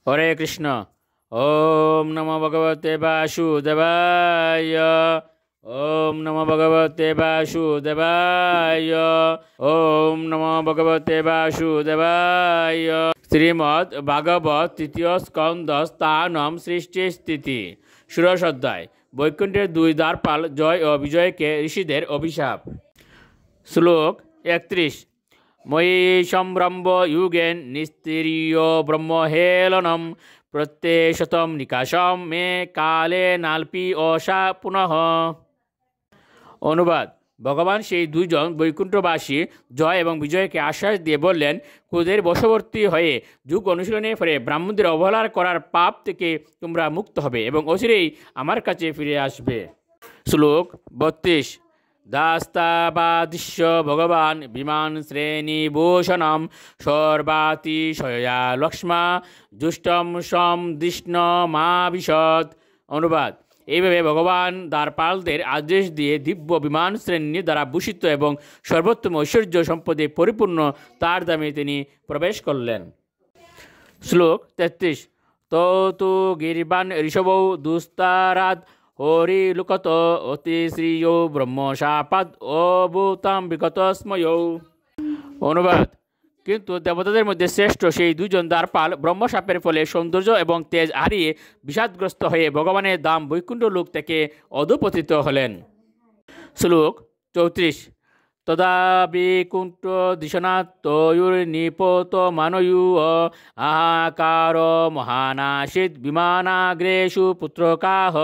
হরে কৃষ্ণ। ওম নমো ভগবতে বাসুদেবায়। ওম নমো ভগবতে বাসুদেবায়। ওম নমো ভগবতে বাসুদেবায়। শ্রীমদ্ ভাগবত তৃতীয় স্কন্দ স্থানম সৃষ্টি স্থিতি ষোড়শ অধ্যায়। বৈকুণ্ঠের দুই দ্বারপাল জয় ও বিজয়কে ঋষিদের অভিশাপ। শ্লোক 31। ময়ি সম্ভ্রম্ভ যুগেন নিস্তিরিয় ব্রহ্মহেলনম প্রত্যেশতম নিকাশম মে কালে নাল্পি অসা পুনঃ। অনুবাদ: ভগবান সেই দুইজন বৈকুণ্ঠবাসী জয় এবং বিজয়কে আশ্বাস দিয়ে বললেন, ক্রোধের বশবর্তী হয়ে যুগ অনুশীলনের ফলে ব্রাহ্মণদের অবহেলা করার পাপ থেকে তোমরা মুক্ত হবে এবং অচিরেই আমার কাছে ফিরে আসবে। শ্লোক 32। দাস্তাবাদিশ্য ভগবান বিমান শ্রেণী ভূষণম সর্বাতিশয়া লক্ষ্মা জুষ্টম সম দৃষ্ণ মা বিশদ। অনুবাদ: এইভাবে ভগবান দ্বারপালদের আদেশ দিয়ে দিব্য বিমান শ্রেণী দ্বারা ভূষিত এবং সর্বোত্তম ঐশ্বর্য সম্পদে পরিপূর্ণ তার দামে তিনি প্রবেশ করলেন। শ্লোক 33। তু গিরিবান ঋষভৌ দুস্তারাদ হরিলুকত অতি শ্রীয় ব্রহ্মশাপাদ অভূতাম বিগত স্ময়ৌ। অনুবাদ: কিন্তু দেবতাদের মধ্যে শ্রেষ্ঠ সেই দুজন দ্বারপাল ব্রহ্মশাপের ফলে সৌন্দর্য এবং তেজ হারিয়ে বিষাদগ্রস্ত হয়ে ভগবানের ধাম বৈকুণ্ঠ লোক থেকে অধঃপতিত হলেন। শ্লোক 34। তদা বৈকুণ্ঠ দিশনাথ তয়ুর্নিপত মানয়ু আহাকার মহানাশিত বিমানাগ্রেষু পুত্রকাহ।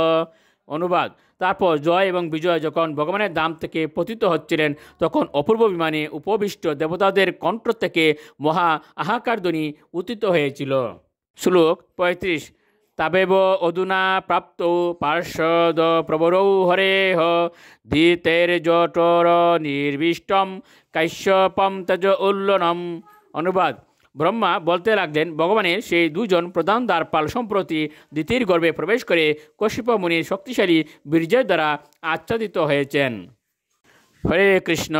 অনুবাদ: তারপর জয় এবং বিজয় যখন ভগবানের ধাম থেকে পতিত হচ্ছিলেন তখন অপূর্ব বিমানে উপবিষ্ট দেবতাদের কণ্ঠ থেকে মহা আহাকার ধ্বনি উত্থিত হয়েছিল। শ্লোক 35। তাবেব অধুনা প্রাপ্ত পার্শ্বদ প্রবরৌ হরেহ ধীতের জটর নির্বিষ্টম কাশ্যপম তেজ উল্লনম। অনুবাদ: ব্রহ্মা বলতে লাগলেন, ভগবানের সেই দুজন প্রধান দ্বারপাল সম্প্রতি দিতির গর্ভে প্রবেশ করে কশ্যপ মুনির শক্তিশালী বীর্যের দ্বারা আচ্ছাদিত হয়েছেন। হরে কৃষ্ণ।